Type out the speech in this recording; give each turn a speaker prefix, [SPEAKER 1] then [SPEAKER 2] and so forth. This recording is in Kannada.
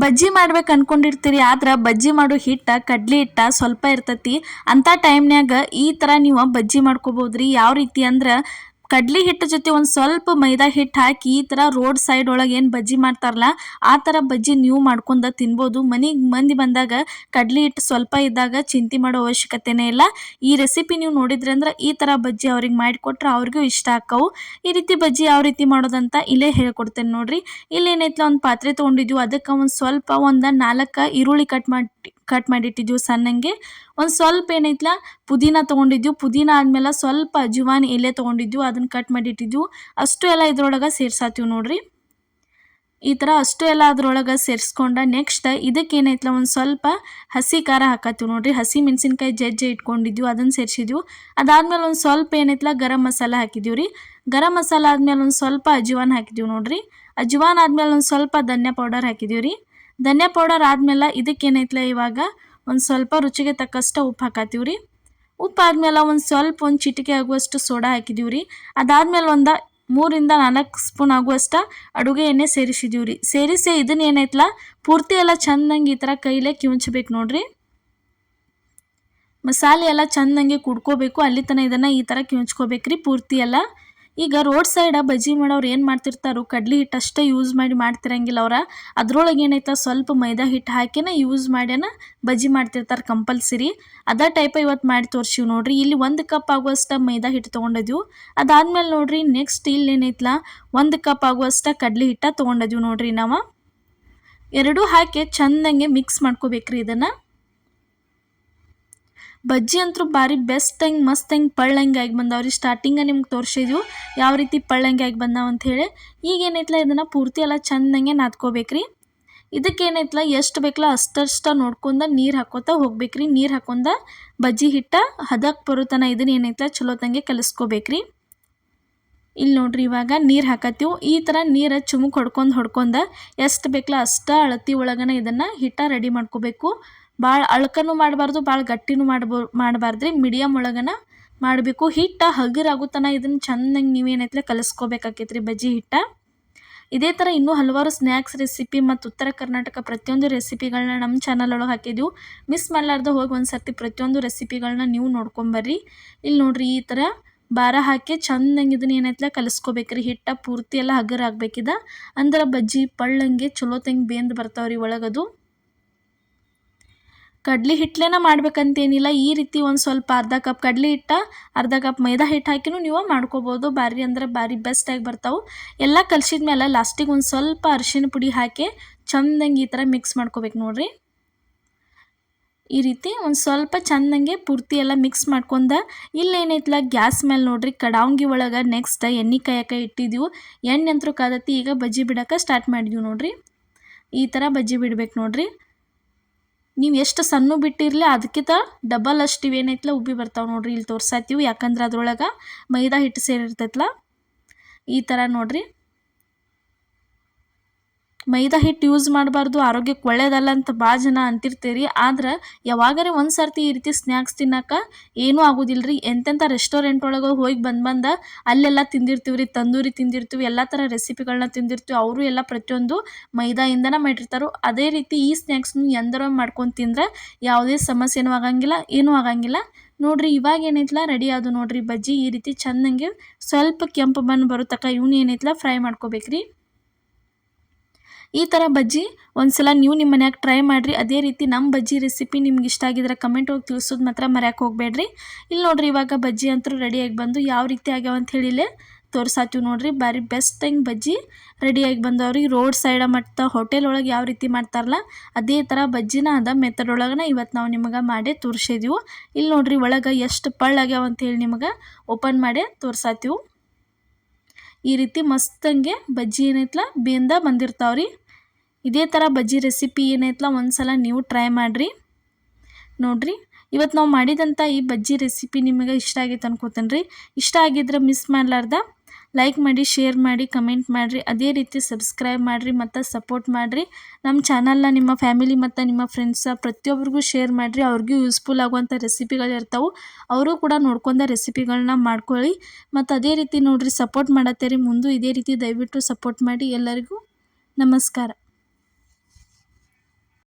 [SPEAKER 1] ಬಜ್ಜಿ ಮಾಡ್ಬೇಕು ಅನ್ಕೊಂಡಿರ್ತೀರಿ, ಆದ್ರೆ ಬಜ್ಜಿ ಮಾಡೋ ಹಿಟ್ಟು ಕಡ್ಲಿ ಹಿಟ್ಟ ಸ್ವಲ್ಪ ಇರ್ತೈತಿ. ಅಂಥ ಟೈಮ್ನ್ಯಾಗ ಈ ಥರ ನೀವು ಬಜ್ಜಿ ಮಾಡ್ಕೋಬೋದ್ರಿ. ಯಾವ ರೀತಿ ಅಂದ್ರೆ ಕಡ್ಲಿ ಹಿಟ್ಟು ಜೊತೆ ಒಂದು ಸ್ವಲ್ಪ ಮೈದಾ ಹಿಟ್ಟು ಹಾಕಿ ಈ ಥರ ರೋಡ್ ಸೈಡ್ ಒಳಗೆ ಏನು ಬಜ್ಜಿ ಮಾಡ್ತಾರಲ್ಲ ಆ ಥರ ಬಜ್ಜಿ ನೀವು ಮಾಡ್ಕೊಂಡು ತಿನ್ಬೋದು. ಮನೆಗೆ ಮಂದಿ ಬಂದಾಗ ಕಡ್ಲಿ ಹಿಟ್ಟು ಸ್ವಲ್ಪ ಇದ್ದಾಗ ಚಿಂತೆ ಮಾಡೋ ಅವಶ್ಯಕತೆನೇ ಇಲ್ಲ. ಈ ರೆಸಿಪಿ ನೀವು ನೋಡಿದ್ರಿ ಅಂದ್ರೆ ಈ ಥರ ಬಜ್ಜಿ ಅವ್ರಿಗೆ ಮಾಡಿಕೊಟ್ರೆ ಅವ್ರಿಗೂ ಇಷ್ಟ ಆಕ್ಕವು. ಈ ರೀತಿ ಬಜ್ಜಿ ಯಾವ ರೀತಿ ಮಾಡೋದಂತ ಇಲ್ಲೇ ಹೇಳ್ಕೊಡ್ತೇನೆ ನೋಡ್ರಿ. ಇಲ್ಲಿ ಏನೈತಲ್ಲ ಒಂದು ಪಾತ್ರೆ ತೊಗೊಂಡಿದ್ವಿ, ಅದಕ್ಕೆ ಒಂದು ಸ್ವಲ್ಪ ಒಂದು 4 ಈರುಳ್ಳಿ ಕಟ್ ಮಾಡಿಟ್ಟಿದ್ವಿ ಸಣ್ಣಂಗೆ. ಒಂದು ಸ್ವಲ್ಪ ಏನೈತಲ್ಲ ಪುದೀನ ತೊಗೊಂಡಿದ್ವಿ, ಪುದೀನ ಆದ್ಮೇಲೆ ಸ್ವಲ್ಪ ಅಜ್ವಾನ್ ಎಲೆ ತೊಗೊಂಡಿದ್ವಿ, ಅದನ್ನು ಕಟ್ ಮಾಡಿಟ್ಟಿದ್ವಿ. ಅಷ್ಟು ಎಲ್ಲ ಇದ್ರೊಳಗೆ ಸೇರ್ಸಾತೀವಿ ನೋಡ್ರಿ. ಈ ಥರ ಅಷ್ಟು ಎಲ್ಲ ಅದ್ರೊಳಗೆ ಸೇರಿಸ್ಕೊಂಡ ನೆಕ್ಸ್ಟ್ ಇದಕ್ಕೆ ಏನೈತಲ್ಲ ಒಂದು ಸ್ವಲ್ಪ ಹಸಿ ಖಾರ ಹಾಕತ್ತೀವಿ ನೋಡ್ರಿ. ಹಸಿ ಮೆಣಸಿನ್ಕಾಯಿ ಜಜ್ಜಿ ಇಟ್ಕೊಂಡಿದ್ವಿ, ಅದನ್ನು ಸೇರಿಸಿದ್ವಿ. ಅದಾದ್ಮೇಲೆ ಒಂದು ಸ್ವಲ್ಪ ಏನೈತಲ್ಲ ಗರಂ ಮಸಾಲ ಹಾಕಿದ್ದೀವಿ ರೀ. ಗರಂ ಮಸಾಲ ಆದ್ಮೇಲೆ ಒಂದು ಸ್ವಲ್ಪ ಅಜ್ವಾನ್ ಹಾಕಿದ್ದೀವಿ ನೋಡ್ರಿ. ಅಜ್ವಾನ್ ಆದ್ಮೇಲೆ ಒಂದು ಸ್ವಲ್ಪ ಧನಿಯಾ ಪೌಡರ್ ಹಾಕಿದ್ದೀವಿ ರೀ. ಧನಿಯಾ ಪೌಡರ್ ಆದ್ಮೇಲೆ ಇದಕ್ಕೆ ಏನೈತಲ್ಲ ಇವಾಗ ಒಂದು ಸ್ವಲ್ಪ ರುಚಿಗೆ ತಕ್ಕಷ್ಟು ಉಪ್ಪು ಹಾಕತ್ತೀವಿ ರೀ. ಉಪ್ಪು ಆದ್ಮೇಲೆ ಒಂದು ಚಿಟಿಕೆ ಆಗುವಷ್ಟು ಸೋಡಾ ಹಾಕಿದ್ದೀವಿ ರೀ. ಅದಾದ್ಮೇಲೆ ಒಂದು 3ರಿಂದ 4 ಸ್ಪೂನ್ ಆಗುವಷ್ಟು ಅಡುಗೆ ಎಣ್ಣೆ ಸೇರಿಸಿದ್ದೀವಿ ರೀ. ಸೇರಿಸಿ ಇದನ್ನ ಏನೈತಲ್ಲ ಪೂರ್ತಿ ಎಲ್ಲ ಚಂದಂಗೆ ಈ ಥರ ಕೈಲೇ ಕಿವುಚ್ಬೇಕು ನೋಡ್ರಿ. ಮಸಾಲೆ ಎಲ್ಲ ಚಂದಂಗೆ ಕುಡ್ಕೋಬೇಕು, ಅಲ್ಲಿ ತನಕ ಇದನ್ನು ಈ ಥರ ಕಿವುಚ್ಕೋಬೇಕ್ರಿ ಪೂರ್ತಿ ಎಲ್ಲ. ಈಗ ರೋಡ್ ಸೈಡ ಬಜ್ಜಿ ಮಾಡೋರು ಏನು ಮಾಡ್ತಿರ್ತಾರೋ ಕಡ್ಲಿ ಹಿಟ್ಟು ಅಷ್ಟೇ ಯೂಸ್ ಮಾಡ್ತಿರಂಗಿಲ್ಲ ಅವ್ರ. ಅದ್ರೊಳಗೆ ಏನೈತೆ ಸ್ವಲ್ಪ ಮೈದಾ ಹಿಟ್ಟು ಹಾಕಿನ ಯೂಸ್ ಮಾಡ್ಯಾನ ಬಜ್ಜಿ ಮಾಡ್ತಿರ್ತಾರೆ ಕಂಪಲ್ಸರಿ. ಅದೇ ಟೈಪ ಇವತ್ತು ಮಾಡಿ ತೋರಿಸಿವಿ ನೋಡ್ರಿ. ಇಲ್ಲಿ 1 ಕಪ್ ಆಗುವಷ್ಟು ಮೈದಾ ಹಿಟ್ಟು ತೊಗೊಂಡಿದ್ವಿ. ಅದಾದ್ಮೇಲೆ ನೋಡ್ರಿ ನೆಕ್ಸ್ಟ್ ಇಲ್ಲಿ ಏನೈತಲ್ಲ 1 ಕಪ್ ಆಗುವಷ್ಟು ಕಡ್ಲಿ ಹಿಟ್ಟು ತೊಗೊಂಡಿದ್ವಿ ನೋಡ್ರಿ. ನಾವು ಎರಡೂ ಹಾಕಿ ಚಂದಂಗೆ ಮಿಕ್ಸ್ ಮಾಡ್ಕೋಬೇಕ್ರಿ ಇದನ್ನು. ಬಜ್ಜಿ ಅಂತೂ ಭಾರಿ ಬೆಸ್ಟ್ ಹೆಂಗೆ ಮಸ್ತ್ ಹೆಂಗೆ ಪಳ್ಳಂಗೆ ಆಗಿ ಬಂದಾವ್ರಿ. ಸ್ಟಾರ್ಟಿಂಗ ನಿಮ್ಗೆ ತೋರಿಸಿದ್ವಿ ಯಾವ ರೀತಿ ಪಳ್ಳಂಗೆ ಆಗಿ ಬಂದಾವ ಅಂಥೇಳಿ. ಈಗ ಏನೈತಲ್ಲ ಇದನ್ನು ಪೂರ್ತಿ ಎಲ್ಲ ಚಂದಂಗೆ ನಾದ್ಕೋಬೇಕ್ರಿ. ಇದಕ್ಕೆ ಏನೈತಲ್ಲ ಎಷ್ಟು ಬೇಕಲ್ಲ ಅಷ್ಟಷ್ಟು ನೋಡ್ಕೊಂಡು ನೀರು ಹಾಕೋತಾ ಹೋಗ್ಬೇಕ್ರಿ. ನೀರು ಹಾಕೊಂಡ ಬಜ್ಜಿ ಹಿಟ್ಟ ಹದಕ್ಕೆ ಬರುತ್ತಾನ ಇದನ್ನ ಏನೈತಲ್ಲ ಚಲೋತಂಗೆ ಕಲಿಸ್ಕೋಬೇಕ್ರಿ. ಇಲ್ಲಿ ನೋಡ್ರಿ ಇವಾಗ ನೀರು ಹಾಕತ್ತೀವಿ. ಈ ಥರ ನೀರು ಚುಮುಕ್ ಹೊಡ್ಕೊಂಡು ಎಷ್ಟು ಬೇಕಲ್ಲ ಅಷ್ಟು ಅಳತಿ ಒಳಗನ ಇದನ್ನು ಹಿಟ್ಟ ರೆಡಿ ಮಾಡ್ಕೋಬೇಕು. ಭಾಳ ಅಳ್ಕನೂ ಮಾಡಬಾರ್ದು, ಭಾಳ ಗಟ್ಟಿನೂ ಮಾಡಬಾರ್ದ್ರಿ. ಮೀಡಿಯಮ್ ಒಳಗನ ಮಾಡಬೇಕು. ಹಿಟ್ಟು ಹಗುರಾಗುತ್ತಾನ ಇದನ್ನು ಚೆಂದಂಗೆ ನೀವೇನೈತಲ್ಲ ಕಲಿಸ್ಕೋಬೇಕಾಕೈತ್ರಿ ಬಜ್ಜಿ ಹಿಟ್ಟ. ಇದೇ ಥರ ಇನ್ನೂ ಹಲವಾರು ಸ್ನ್ಯಾಕ್ಸ್ ರೆಸಿಪಿ ಮತ್ತು ಉತ್ತರ ಕರ್ನಾಟಕ ಪ್ರತಿಯೊಂದು ರೆಸಿಪಿಗಳನ್ನ ನಮ್ಮ ಚಾನಲ್ ಒಳಗೆ ಹಾಕಿದ್ದೀವಿ. ಮಿಸ್ ಮಾಡಲಾರ್ದು ಹೋಗಿ ಒಂದು ಸರ್ತಿ ಪ್ರತಿಯೊಂದು ರೆಸಿಪಿಗಳನ್ನ ನೀವು ನೋಡ್ಕೊಂಬರ್ರಿ. ಇಲ್ಲಿ ನೋಡ್ರಿ ಈ ಥರ ಬಾರ ಹಾಕಿ ಚಂದಂಗೆ ಇದನ್ನ ಏನೈತಲ್ಲ ಕಲಿಸ್ಕೋಬೇಕ್ರಿ. ಹಿಟ್ಟ ಪೂರ್ತಿ ಎಲ್ಲ ಹಗರಾಗಬೇಕಿದ ಅಂದ್ರೆ ಬಜ್ಜಿ ಪಳ್ಳಂಗೆ ಚಲೋತಂಗೆ ಬೇಂದು ಬರ್ತಾವ್ರಿ ಒಳಗದು. ಕಡ್ಲಿ ಹಿಟ್ಲೇನ ಮಾಡ್ಬೇಕಂತೇನಿಲ್ಲ. ಈ ರೀತಿ ಒಂದು ಸ್ವಲ್ಪ ಅರ್ಧ ಕಪ್ ಕಡ್ಲಿ ಹಿಟ್ಟ ಅರ್ಧ ಕಪ್ ಮೈದಾ ಹಿಟ್ಟು ಹಾಕಿನೂ ನೀವು ಮಾಡ್ಕೋಬೋದು. ಭಾರಿ ಅಂದ್ರೆ ಭಾರಿ ಬೆಸ್ಟಾಗಿ ಬರ್ತಾವೆ. ಎಲ್ಲ ಕಲಿಸಿದ ಮೇಲೆ ಲಾಸ್ಟಿಗೆ ಒಂದು ಸ್ವಲ್ಪ ಅರಿಶಿನ ಪುಡಿ ಹಾಕಿ ಚಂದಂಗೆ ಈ ಥರ ಮಿಕ್ಸ್ ಮಾಡ್ಕೋಬೇಕು ನೋಡ್ರಿ. ಈ ರೀತಿ ಒಂದು ಸ್ವಲ್ಪ ಚಂದಂಗೆ ಪೂರ್ತಿ ಎಲ್ಲ ಮಿಕ್ಸ್ ಮಾಡ್ಕೊಂಡ ಇಲ್ಲೇನೈತಲ್ಲ ಗ್ಯಾಸ್ ಮೇಲೆ ನೋಡ್ರಿ ಕಡಾವಂಗಿ ಒಳಗೆ ನೆಕ್ಸ್ಟ್ ಎಣ್ಣೆ ಕಾಯಕ್ಕೆ ಇಟ್ಟಿದ್ದೀವಿ. ಎಣ್ಣೆ ಅಂತರೂ ಕಾದತ್ತಿ. ಈಗ ಬಜ್ಜಿ ಬಿಡೋಕೆ ಸ್ಟಾರ್ಟ್ ಮಾಡಿದ್ವಿ ನೋಡ್ರಿ. ಈ ಥರ ಬಜ್ಜಿ ಬಿಡ್ಬೇಕು ನೋಡ್ರಿ. ನೀವು ಎಷ್ಟು ಸಣ್ಣ ಬಿಟ್ಟಿರಲಿ ಅದಕ್ಕಿಂತ ಡಬಲ್ ಅಷ್ಟು ಇವೇನೈತಲ್ಲ ಉಬ್ಬಿ ಬರ್ತಾವೆ ನೋಡ್ರಿ. ಇಲ್ಲಿ ತೋರ್ಸಾತೀವಿ ಯಾಕಂದ್ರೆ ಅದ್ರೊಳಗೆ ಮೈದಾ ಹಿಟ್ಟು ಸೇರಿರ್ತೈತಲ್ಲ. ಈ ಥರ ನೋಡ್ರಿ. ಮೈದಾ ಹಿಟ್ಟು ಯೂಸ್ ಮಾಡಬಾರ್ದು, ಆರೋಗ್ಯಕ್ಕೆ ಒಳ್ಳೇದಲ್ಲ ಅಂತ ಭಾಳ ಜನ ಅಂತಿರ್ತೀರಿ. ಆದ್ರೆ ಯಾವಾಗಾರೆ ಒಂದು ಸರ್ತಿ ಈ ರೀತಿ ಸ್ನ್ಯಾಕ್ಸ್ ತಿನ್ನೋಕೆ ಏನೂ ಆಗೋದಿಲ್ಲ ರೀ. ಎಂತೆಂಥ ರೆಸ್ಟೋರೆಂಟ್ ಒಳಗೆ ಹೋಗಿ ಬಂದು ಅಲ್ಲೆಲ್ಲ ತಿಂದಿರ್ತೀವಿ ರೀ. ತಂದೂರಿ ತಿಂದಿರ್ತೀವಿ, ಎಲ್ಲ ಥರ ರೆಸಿಪಿಗಳನ್ನ ತಿಂದಿರ್ತೀವಿ. ಅವರು ಎಲ್ಲ ಪ್ರತಿಯೊಂದು ಮೈದಾಯಿಂದನೇ ಮಾಡಿರ್ತಾರೆ. ಅದೇ ರೀತಿ ಈ ಸ್ನ್ಯಾಕ್ಸ್ನು ಎಂದರೋ ಮಾಡ್ಕೊಂಡು ತಿಂದ್ರೆ ಯಾವುದೇ ಸಮಸ್ಯೆನೂ ಆಗಂಗಿಲ್ಲ, ಏನೂ ಆಗಂಗಿಲ್ಲ ನೋಡ್ರಿ. ಇವಾಗ ಏನೈತಲ್ಲ ರೆಡಿ ಆದು ನೋಡ್ರಿ ಬಜ್ಜಿ. ಈ ರೀತಿ ಚೆಂದಂಗೆ ಸ್ವಲ್ಪ ಕೆಂಪು ಬಣ್ಣ ಬರೋ ತನಕ ಇವನು ಏನೈತಲ್ಲ ಫ್ರೈ ಮಾಡ್ಕೋಬೇಕ್ರಿ. ಈ ಥರ ಬಜ್ಜಿ ಒಂದ್ಸಲ ನೀವು ನಿಮ್ಮ ಮನ್ಯಾಗ ಟ್ರೈ ಮಾಡಿರಿ. ಅದೇ ರೀತಿ ನಮ್ಮ ಬಜ್ಜಿ ರೆಸಿಪಿ ನಿಮ್ಗೆ ಇಷ್ಟ ಆಗಿದ್ರೆ ಕಮೆಂಟ್ ಹೋಗಿ ತಿಳಿಸೋದು ಮಾತ್ರ ಮರ್ಯಾಕೆ ಹೋಗಬೇಡ್ರಿ. ಇಲ್ಲಿ ನೋಡ್ರಿ ಇವಾಗ ಬಜ್ಜಿ ಅಂತೂ ರೆಡಿಯಾಗಿ ಬಂದು ಯಾವ ರೀತಿ ಆಗ್ಯಾವ ಅಂತ ಹೇಳಿಲೆ ತೋರ್ಸಾತೀವಿ ನೋಡ್ರಿ. ಭಾರಿ ಬೆಸ್ಟ್ ಹೆಂಗೆ ಬಜ್ಜಿ ರೆಡಿಯಾಗಿ ಬಂದವ್ರಿ. ರೋಡ್ ಸೈಡ ಮತ್ತು ಹೋಟೆಲ್ ಒಳಗೆ ಯಾವ ರೀತಿ ಮಾಡ್ತಾರಲ್ಲ ಅದೇ ಥರ ಬಜ್ಜಿನ ಅದ ಮೆಥಡ್ ಒಳಗನ ಇವತ್ತು ನಾವು ನಿಮಗೆ ಮಾಡಿ ತೋರಿಸಿದ್ದೀವಿ. ಇಲ್ಲಿ ನೋಡ್ರಿ ಒಳಗೆ ಎಷ್ಟು ಪಳ್ಳಾಗ್ಯಾವ ಅಂತೇಳಿ ನಿಮಗೆ ಓಪನ್ ಮಾಡಿ ತೋರ್ಸಾತೀವಿ. ಈ ರೀತಿ ಮಸ್ತಂಗೆ ಬಜ್ಜಿ ಏನೈತಲ್ಲ ಬೇಂದ ಬಂದಿರ್ತಾವ್ರಿ. ಇದೇ ಥರ ಬಜ್ಜಿ ರೆಸಿಪಿ ಏನೈತಲ್ಲ ಒಂದ್ಸಲ ನೀವು ಟ್ರೈ ಮಾಡಿರಿ ನೋಡ್ರಿ. ಇವತ್ತು ನಾವು ಮಾಡಿದಂಥ ಈ ಬಜ್ಜಿ ರೆಸಿಪಿ ನಿಮಗೆ ಇಷ್ಟ ಆಗೈತೆ ಅನ್ಕೋತೇನೆ ರೀ. ಇಷ್ಟ ಆಗಿದ್ರೆ ಮಿಸ್ ಮಾಡಲಾರ್ದ ಲೈಕ್ ಮಾಡಿ, ಶೇರ್ ಮಾಡಿ, ಕಮೆಂಟ್ ಮಾಡಿರಿ. ಅದೇ ರೀತಿ ಸಬ್ಸ್ಕ್ರೈಬ್ ಮಾಡಿರಿ ಮತ್ತು ಸಪೋರ್ಟ್ ಮಾಡಿರಿ. ನಮ್ಮ ಚಾನಲ್ನ ನಿಮ್ಮ ಫ್ಯಾಮಿಲಿ ಮತ್ತು ನಿಮ್ಮ ಫ್ರೆಂಡ್ಸ ಪ್ರತಿಯೊಬ್ಬರಿಗೂ ಶೇರ್ ಮಾಡಿರಿ. ಅವ್ರಿಗೂ ಯೂಸ್ಫುಲ್ ಆಗುವಂಥ ರೆಸಿಪಿಗಳು ಇರ್ತಾವೆ, ಅವರು ಕೂಡ ನೋಡ್ಕೊಂಡ ರೆಸಿಪಿಗಳನ್ನ ಮಾಡ್ಕೊಳ್ಳಿ. ಮತ್ತು ಅದೇ ರೀತಿ ನೋಡಿರಿ ಸಪೋರ್ಟ್ ಮಾಡತ್ತೀರಿ ಮುಂದೆ ಇದೇ ರೀತಿ ದಯವಿಟ್ಟು ಸಪೋರ್ಟ್ ಮಾಡಿ. ಎಲ್ಲರಿಗೂ ನಮಸ್ಕಾರ.